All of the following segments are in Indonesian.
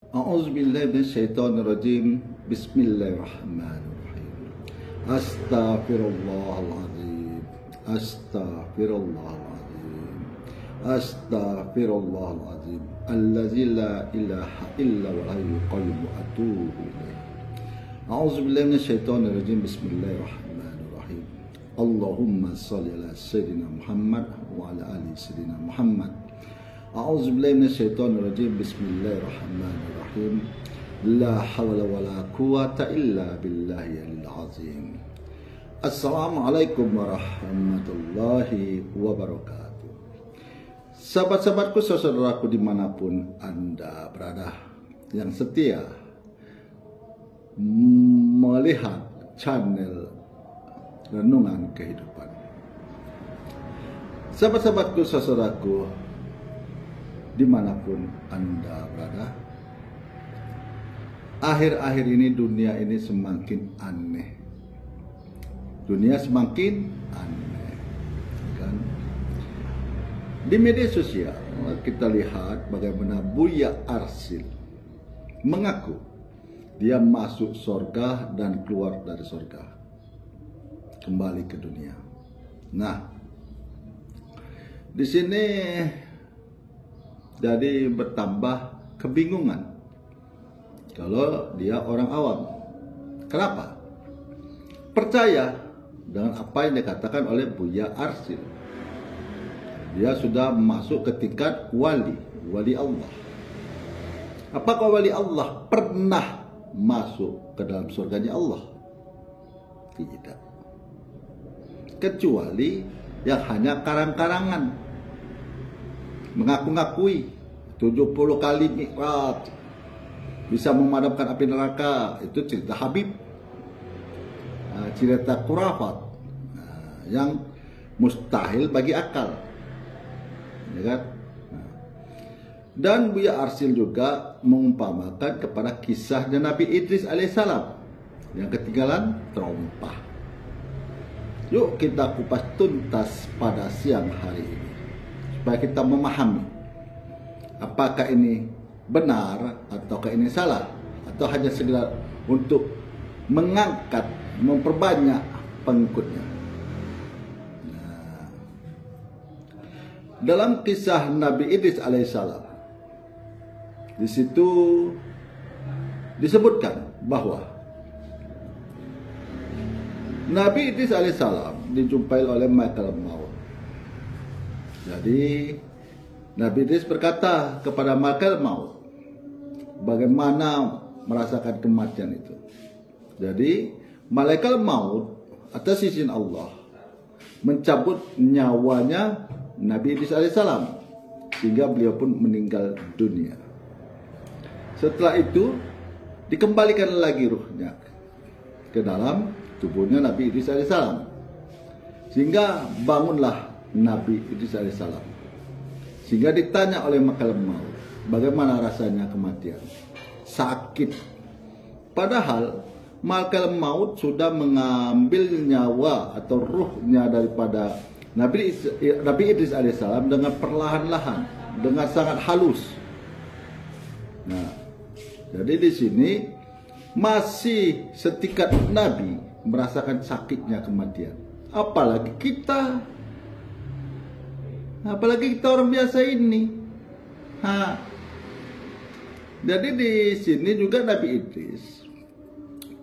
A'udzubillahi minasyaitonirrajim. Bismillahirrahmanirrahim. Astaghfirullahaladzim. Astaghfirullahaladzim. Astaghfirullahaladzim. Allazi la ilaha illa wal hayyul qayyum wa atubu ilaih. A'udzubillahi minasyaitonirrajim. Bismillahirrahmanirrahim. Allahumma shalli ala sayyidina Muhammad wa ala ali sayyidina Muhammad. A'udzubillahi minasyaitonirrajim. Bismillahirrahmanirrahim. La hawla wala quwata illa billahi al-azim. Assalamualaikum warahmatullahi wabarakatuh. Sahabat-sahabatku, saudaraku dimanapun Anda berada, yang setia melihat channel Renungan Kehidupan. Sahabat-sahabatku, saudaraku dimanapun Anda berada, akhir-akhir ini dunia ini semakin aneh. Dunia semakin aneh, kan? Di media sosial kita lihat bagaimana Buya Arsil mengaku dia masuk surga dan keluar dari surga, kembali ke dunia. Nah, di sini jadi bertambah kebingungan kalau dia orang awam. Kenapa? Percaya dengan apa yang dikatakan oleh Buya Arsil. Dia sudah masuk ke tingkat wali Allah. Apakah wali Allah pernah masuk ke dalam surganya Allah? Tidak. Kecuali yang hanya karang-karangan, mengaku-ngakui 70 kali mikrat bisa memadamkan api neraka. Itu cerita Habib, cerita khurafat yang mustahil bagi akal, ya kan? Dan Buya Arsil juga mengumpamakan kepada kisahnya Nabi Idris alaihissalam yang ketinggalan terompah. Yuk kita kupas tuntas pada siang hari ini supaya kita memahami apakah ini benar ataukah ini salah, atau hanya sekedar untuk mengangkat, memperbanyak pengikutnya. Nah, dalam kisah Nabi Idris alaihissalam, di situ disebutkan bahwa Nabi Idris alaihissalam dijumpai oleh malaikat maut. Jadi Nabi Idris berkata kepada malaikat maut bagaimana merasakan kematian itu. Jadi malaikat maut atas izin Allah mencabut nyawanya Nabi Idris alaihissalam sehingga beliau pun meninggal dunia. Setelah itu dikembalikan lagi ruhnya ke dalam tubuhnya Nabi Idris alaihissalam, sehingga bangunlah Nabi Idris alaihissalam. Sehingga ditanya oleh malaikat maut, bagaimana rasanya kematian? Sakit. Padahal malaikat maut sudah mengambil nyawa atau ruhnya daripada Nabi Idris alaihissalam dengan perlahan-lahan, dengan sangat halus. Nah, jadi di sini masih setingkat Nabi merasakan sakitnya kematian. Apalagi kita orang biasa ini. Jadi di sini juga Nabi Idris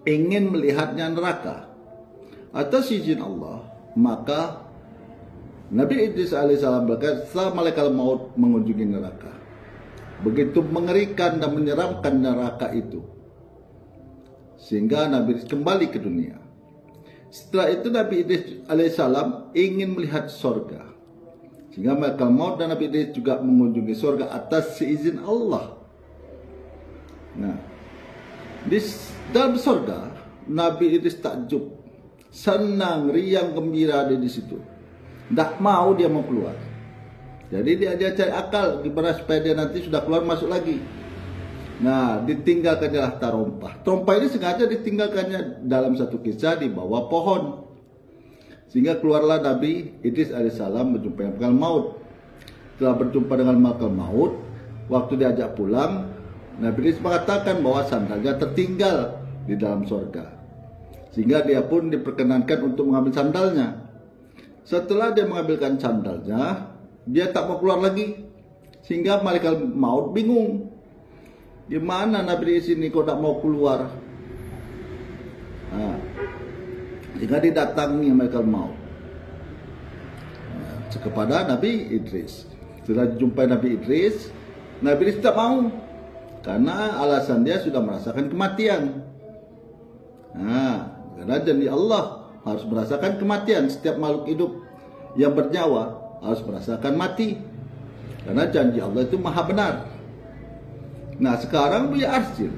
ingin melihatnya neraka atas izin Allah. Maka Nabi Idris alaihissalam berkata, setelah malaikat maut mengunjungi neraka, begitu mengerikan dan menyeramkan neraka itu, sehingga Nabi Idris kembali ke dunia. Setelah itu Nabi Idris alaihissalam ingin melihat surga, sehingga malaikat maut dan Nabi Idris juga mengunjungi surga atas seizin Allah. Nah, di dalam surga Nabi Idris takjub, senang, riang, gembira di situ. Tidak mau dia mau keluar. Jadi dia cari akal gimana supaya dia nanti sudah keluar masuk lagi. Nah, ditinggalkannya terompah. Terompah ini sengaja ditinggalkannya dalam satu kisah di bawah pohon, sehingga keluarlah Nabi Idris alaihissalam menjumpai malaikat maut. Setelah berjumpa dengan malaikat maut, waktu diajak pulang, Nabi Idris mengatakan bahwa sandalnya tertinggal di dalam surga, sehingga dia pun diperkenankan untuk mengambil sandalnya. Setelah dia mengambilkan sandalnya, dia tak mau keluar lagi, sehingga malaikat maut bingung, gimana Nabi Idris ini kok tak mau keluar? Sehingga didatangi malaikat maut kepada Nabi Idris. Setelah jumpa Nabi Idris tak mau, karena alasan dia sudah merasakan kematian. Karena janji Allah harus merasakan kematian. Setiap makhluk hidup yang bernyawa harus merasakan mati, karena janji Allah itu maha benar. Nah, sekarang Buya Arsil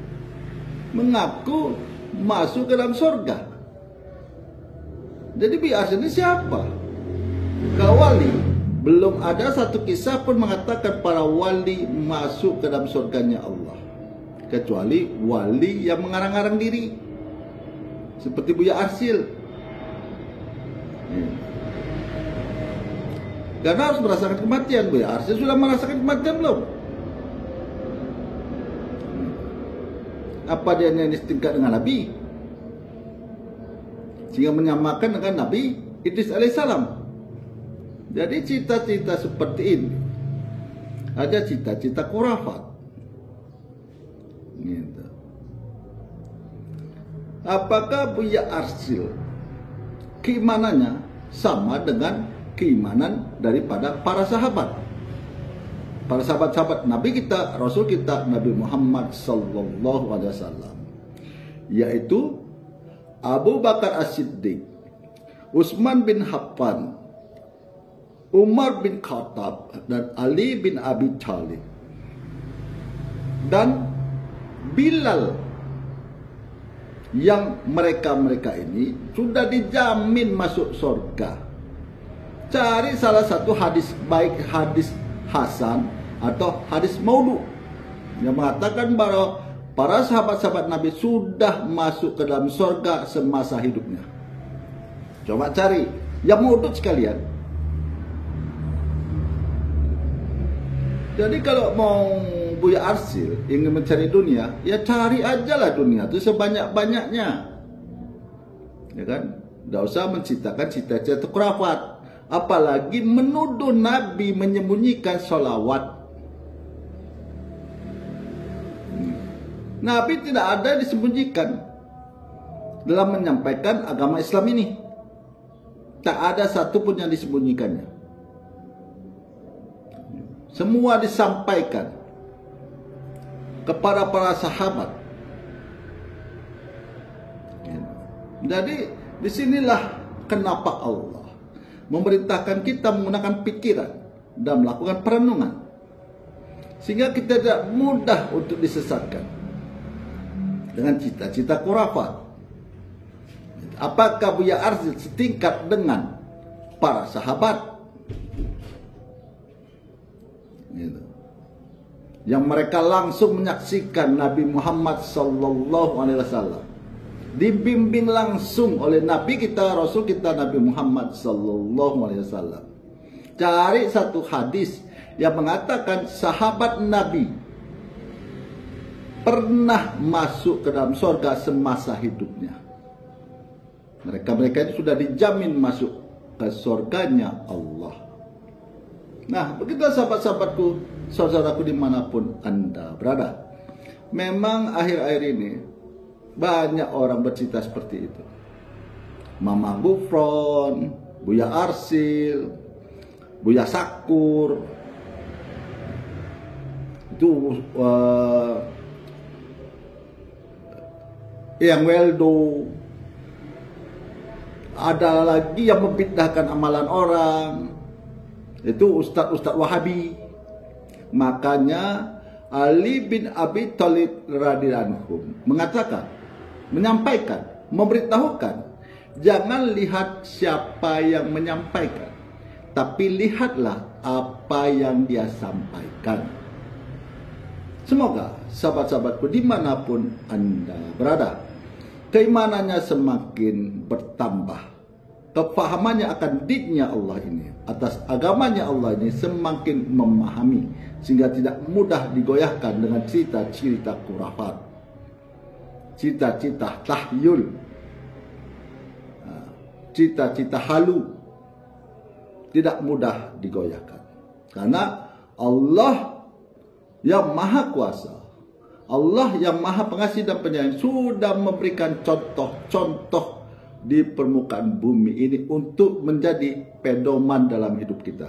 mengaku masuk ke dalam surga. Jadi Buya Arsil ini siapa? Wali. Belum ada satu kisah pun mengatakan para wali masuk ke dalam surganya Allah, kecuali wali yang mengarang-arang diri, seperti Buya Arsil. Karena harus merasakan kematian. Buya Arsil sudah merasakan kematian belum? Apa dia yang setingkat dengan Nabi, sehingga menyamakan dengan Nabi Idris alaihissalam? Jadi cita-cita seperti ini ada cita-cita khurafat. Gitu. Apakah Buya Arsil keimanannya sama dengan keimanan daripada para sahabat? Para sahabat-sahabat Nabi kita, Rasul kita, Nabi Muhammad sallallahu alaihi wasallam, yaitu Abu Bakar As-Siddiq, Utsman bin Affan, Umar bin Khattab, dan Ali bin Abi Thalib, dan Bilal, yang mereka-mereka ini sudah dijamin masuk surga. Cari salah satu hadis, baik hadis hasan atau hadis maudhu, yang mengatakan bahwa para sahabat-sahabat Nabi sudah masuk ke dalam surga semasa hidupnya. Coba cari yang maudhu sekalian. Jadi kalau mau Buya Arsil ingin mencari dunia, ya cari aja lah dunia itu sebanyak-banyaknya, ya kan? Tidak usah menciptakan cita-cita khurafat, apalagi menuduh Nabi menyembunyikan sholawat. Nabi tidak ada disembunyikan dalam menyampaikan agama Islam ini. Tak ada satupun yang disembunyikannya. Semua disampaikan kepada para sahabat. Jadi disinilah kenapa Allah memerintahkan kita menggunakan pikiran dan melakukan perenungan, sehingga kita tidak mudah untuk disesatkan dengan cita-cita khurafat. Apakah Buya Arsil setingkat dengan para sahabat? Gitu. Yang mereka langsung menyaksikan Nabi Muhammad sallallahu alaihi wasallam, dibimbing langsung oleh Nabi kita, Rasul kita, Nabi Muhammad sallallahu alaihi wasallam. Cari satu hadis yang mengatakan sahabat Nabi pernah masuk ke dalam surga semasa hidupnya. Mereka-mereka itu sudah dijamin masuk ke surganya Allah. Nah, begitulah sahabat-sahabatku, saudaraku dimanapun Anda berada. Memang akhir-akhir ini banyak orang bercita seperti itu. Mama Gufron, Buya Arsil, Buya Sakur, itu yang Weldo. Ada lagi yang membid'ahkan amalan orang, itu Ustadz Wahabi. Makanya Ali bin Abi Thalib radhiyallahu anhu mengatakan, menyampaikan, memberitahukan, jangan lihat siapa yang menyampaikan, tapi lihatlah apa yang dia sampaikan. Semoga sahabat-sahabatku dimanapun Anda berada, keimanannya semakin bertambah, kefahamannya akan dinnya Allah ini, atas agamanya Allah ini semakin memahami, sehingga tidak mudah digoyahkan dengan cerita-cerita khurafat, cita-cita tahyul, cita-cita halu, tidak mudah digoyahkan. Karena Allah yang maha kuasa, Allah yang maha pengasih dan penyayang sudah memberikan contoh-contoh di permukaan bumi ini untuk menjadi pedoman dalam hidup kita.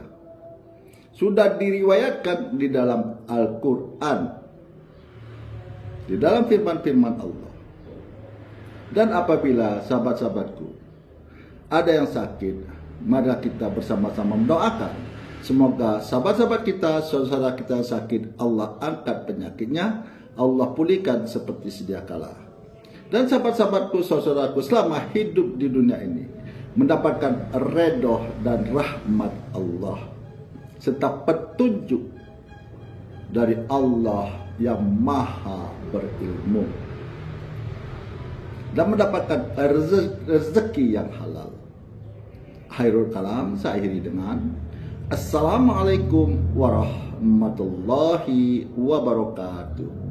Sudah diriwayatkan di dalam Al-Quran, di dalam firman-firman Allah. Dan apabila sahabat-sahabatku ada yang sakit, mari kita bersama-sama mendoakan. Semoga sahabat-sahabat kita, saudara kita sakit, Allah angkat penyakitnya, Allah pulihkan seperti sedia kala. Dan sahabat-sahabatku, saudaraku, selama hidup di dunia ini mendapatkan redha dan rahmat Allah serta petunjuk dari Allah yang maha berilmu, dan mendapatkan rezeki yang halal. Khairul kalam saya akhiri dengan Assalamualaikum warahmatullahi wabarakatuh.